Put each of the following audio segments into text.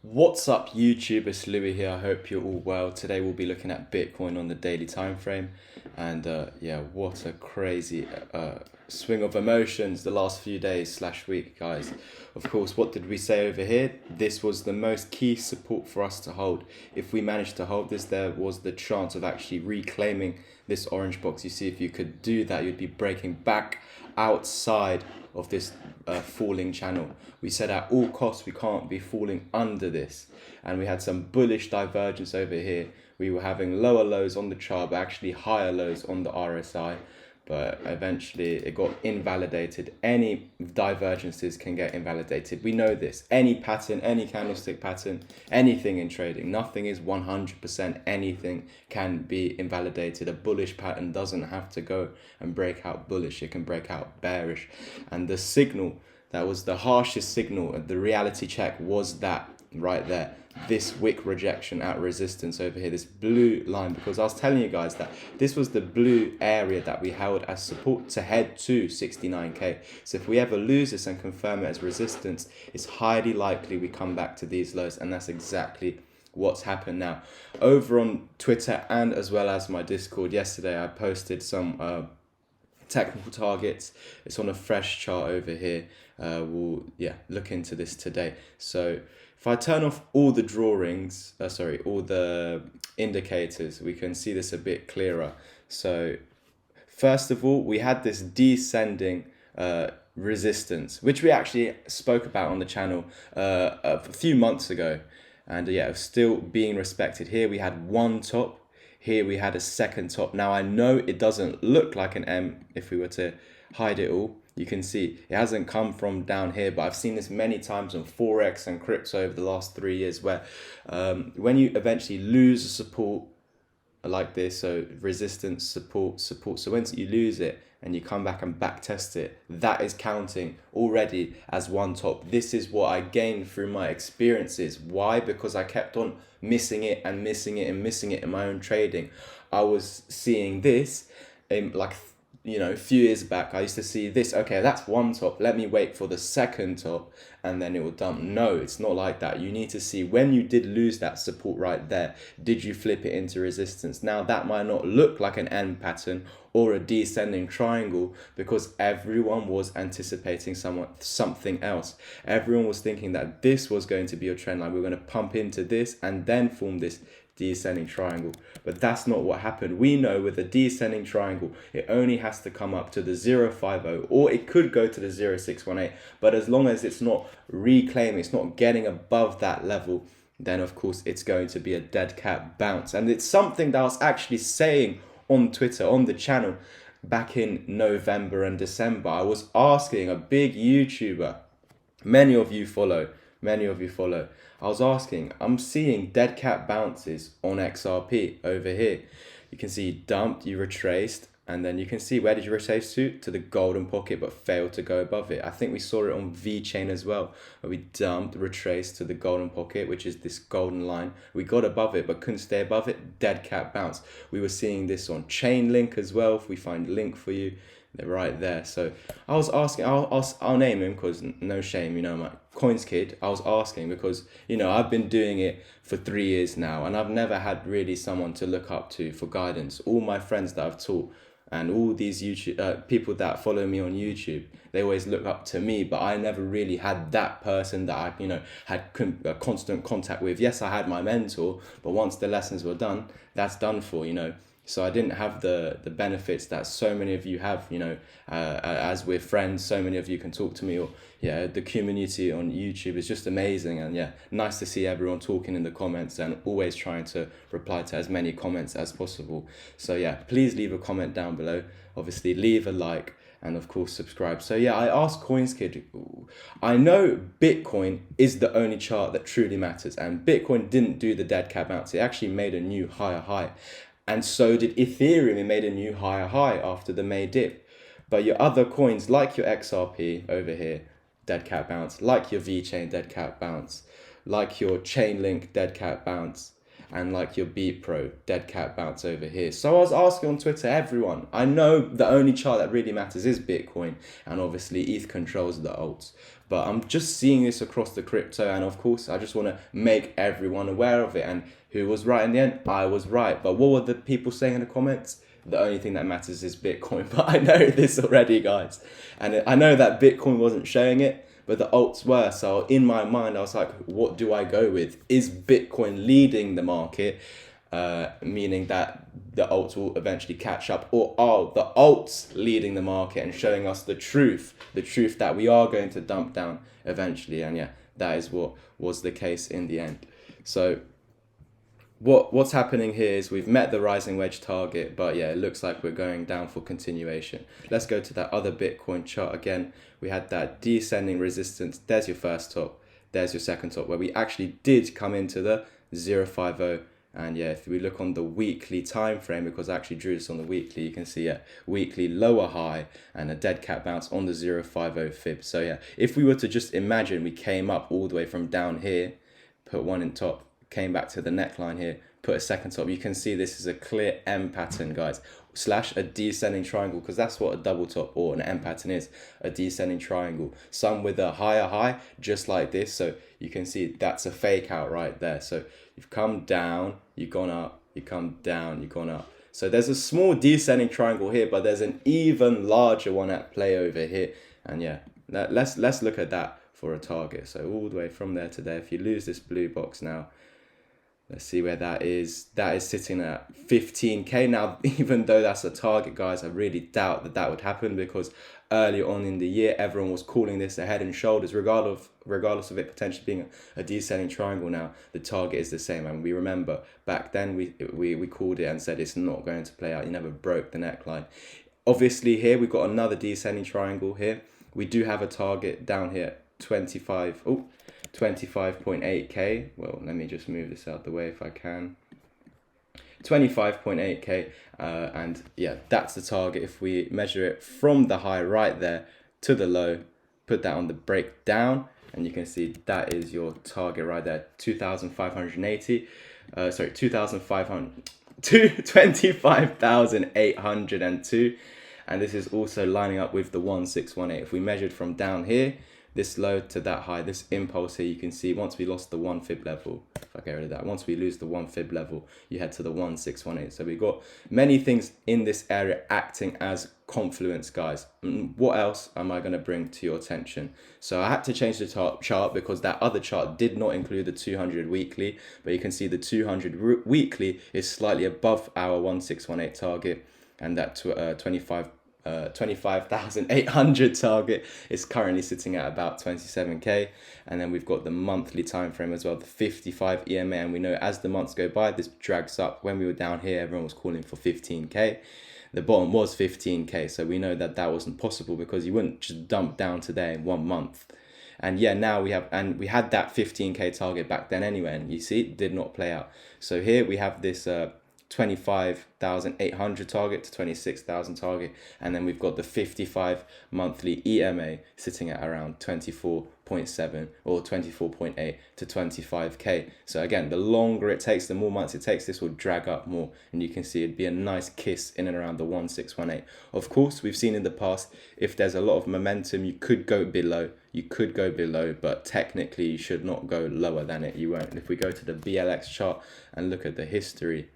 What's up YouTube, it's Louis here. I hope you're all well. Today we'll be looking at Bitcoin on the daily time frame, and yeah, what a crazy swing of emotions the last few days slash week, guys. Of course, what did we say over here? This was the most key support for us to hold. If we managed to hold this, there was the chance of actually reclaiming this orange box. You see, if you could do that, you'd be breaking back outside of this falling channel. We said at all costs we can't be falling under this, and we had some bullish divergence over here. We were having lower lows on the chart but actually higher lows on the RSI, but eventually it got invalidated. Any divergences can get invalidated. We know this. Any pattern, any candlestick pattern, anything in trading, nothing is 100%. Anything can be invalidated. A bullish pattern doesn't have to go and break out bullish. It can break out bearish. And the signal that was the harshest signal, the reality check, was that right there, this wick rejection at resistance over here, this blue line, because I was telling you guys that this was the blue area that we held as support to head to 69k. So if we ever lose this and confirm it as resistance, it's highly likely we come back to these lows, and that's exactly what's happened now. Over on Twitter and as well as my Discord yesterday, I posted some technical targets. It's on a fresh chart over here. We'll look into this today. So if I turn off all the drawings, all the indicators, we can see this a bit clearer. So first of all, we had this descending resistance, which we actually spoke about on the channel a few months ago, and yeah, it's still being respected. Here we had one top. Here we had a second top. Now I know it doesn't look like an M if we were to hide it all. You can see it hasn't come from down here, but I've seen this many times on Forex and crypto over the last 3 years, where when you eventually lose a support like this, so resistance, support, so once you lose it and you come back and back test it, that is counting already as one top. This is what I gained through my experiences. Why? Because I kept on missing it and missing it and missing it in my own trading. I was seeing this in a few years back. I used to see this, okay, that's one top, let me wait for the second top and then it will dump. No, it's not like that. You need to see when you did lose that support right there, did you flip it into resistance? Now that might not look like an N pattern or a descending triangle, because everyone was anticipating something else. Everyone was thinking that this was going to be a trend line. We're going to pump into this and then form this descending triangle, but that's not what happened. We know with a descending triangle, it only has to come up to the 050, or it could go to the 0618, but as long as it's not reclaiming, it's not getting above that level, then of course it's going to be a dead cat bounce. And it's something that I was actually saying on Twitter, on the channel, back in November and December. I was asking a big YouTuber, many of you follow, I was asking, I'm seeing dead cat bounces on XRP over here. You can see you dumped, you retraced, and then you can see, where did you retrace to? To the golden pocket, but failed to go above it. I think we saw it on VeChain as well, where we dumped, retraced to the golden pocket, which is this golden line. We got above it, but couldn't stay above it. Dead cat bounce. We were seeing this on Chainlink as well. If we find a link for you, they're right there. So I was asking, I'll name him because no shame, my Coins Kid. I was asking because, I've been doing it for 3 years now, and I've never had really someone to look up to for guidance. All my friends that I've taught and all these YouTube people that follow me on YouTube, they always look up to me, but I never really had that person that I, had constant contact with. Yes, I had my mentor, but once the lessons were done, that's done for, So I didn't have the benefits that so many of you have, as we're friends, so many of you can talk to me, or the community on YouTube is just amazing. And nice to see everyone talking in the comments and always trying to reply to as many comments as possible. So please leave a comment down below, obviously leave a like, and of course subscribe. So I asked CoinsKid, I know Bitcoin is the only chart that truly matters, and Bitcoin didn't do the dead cat bounce. It actually made a new higher high. And so did Ethereum. It made a new higher high after the May dip. But your other coins, like your XRP over here, dead cat bounce, like your VeChain, dead cat bounce, like your Chainlink, dead cat bounce, and like your Beat Pro, dead cat bounce over here. So I was asking on Twitter, everyone, I know the only chart that really matters is Bitcoin, and obviously ETH controls the alts. But I'm just seeing this across the crypto, and of course I just want to make everyone aware of it. And who was right in the end? I was right. But what were the people saying in the comments? The only thing that matters is Bitcoin. But I know this already, guys, and I know that Bitcoin wasn't showing it, but the alts were. So in my mind I was like, what do I go with? Is Bitcoin leading the market, meaning that the alts will eventually catch up, or are the alts leading the market and showing us the truth that we are going to dump down eventually? And yeah, that is what was the case in the end. So what's happening here is we've met the rising wedge target, but yeah, it looks like we're going down for continuation. Let's go to that other Bitcoin chart again. We had that descending resistance. There's your first top, there's your second top, where we actually did come into the 050. And yeah, if we look on the weekly time frame, because I actually drew this on the weekly, you can see a weekly lower high and a dead cat bounce on the 050 fib. So yeah, if we were to just imagine we came up all the way from down here, put one in top, came back to the neckline here, put a second top, you can see this is a clear M pattern, guys, slash a descending triangle, because that's what a double top or an M pattern is, a descending triangle, some with a higher high just like this. So you can see that's a fake out right there. So you've come down, you've gone up, you come down, you've gone up. So there's a small descending triangle here, but there's an even larger one at play over here. And yeah, let's look at that for a target. So all the way from there to there, if you lose this blue box now, let's see where that is. That is sitting at 15k. Now, even though that's a target, guys, I really doubt that would happen, because earlier on in the year, everyone was calling this a head and shoulders, regardless of it potentially being a descending triangle. Now, the target is the same. And we remember back then we called it and said it's not going to play out. You never broke the neckline. Obviously, here we've got another descending triangle here. We do have a target down here, 25.8k. Well, let me just move this out the way if I can. 25.8k, and yeah, that's the target. If we measure it from the high right there to the low, put that on the breakdown, and you can see that is your target right there, 2580. 25,802. And this is also lining up with the 1618. If we measured from down here, this low to that high, this impulse here, you can see once we lost the 1 fib level, if I get rid of that, once we lose the 1 fib level, you head to the 1618. So we've got many things in this area acting as confluence, guys. What else am I going to bring to your attention? So I had to change the chart because that other chart did not include the 200 weekly, but you can see the 200 weekly is slightly above our 1618 target, and that 25,800 target is currently sitting at about 27k. And then we've got the monthly time frame as well, the 55 EMA, and we know as the months go by, this drags up. When we were down here, everyone was calling for 15k. The bottom was 15k, so we know that wasn't possible, because you wouldn't just dump down today in 1 month. And yeah, now we had that 15k target back then anyway, and you see it did not play out. So here we have this 25,800 target to 26,000 target, and then we've got the 55 monthly EMA sitting at around 24.7 or 24.8 to 25k. So again, the longer it takes, the more months it takes, this will drag up more, and you can see it'd be a nice kiss in and around the 1618. Of course, we've seen in the past, if there's a lot of momentum, you could go below, but technically you should not go lower than it. You won't. If we go to the BLX chart and look at the history,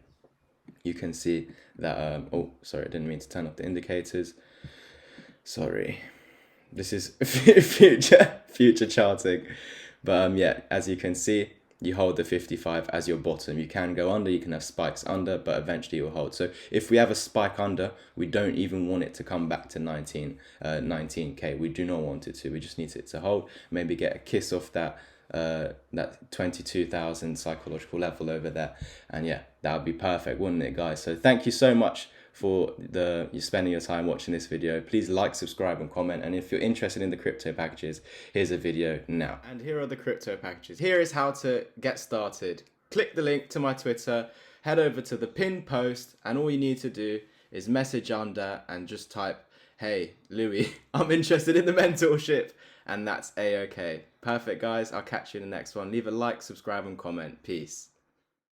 you can see that, oh, sorry, I didn't mean to turn off the indicators. Sorry. This is future charting. But yeah, as you can see, you hold the 55 as your bottom. You can go under, you can have spikes under, but eventually you'll hold. So if we have a spike under, we don't even want it to come back to 19k. We do not want it to. We just need it to hold, maybe get a kiss off that 22,000 psychological level over there, and yeah, that would be perfect, wouldn't it, guys? So thank you so much for you spending your time watching this video. Please like, subscribe and comment, and if you're interested in the crypto packages, here's a video now. And here are the crypto packages. Here is how to get started. Click the link to my Twitter, head over to the pinned post, and all you need to do is message under and just type, "Hey Louis, I'm interested in the mentorship," and that's a-okay. Perfect, guys. I'll catch you in the next one. Leave a like, subscribe and comment. Peace.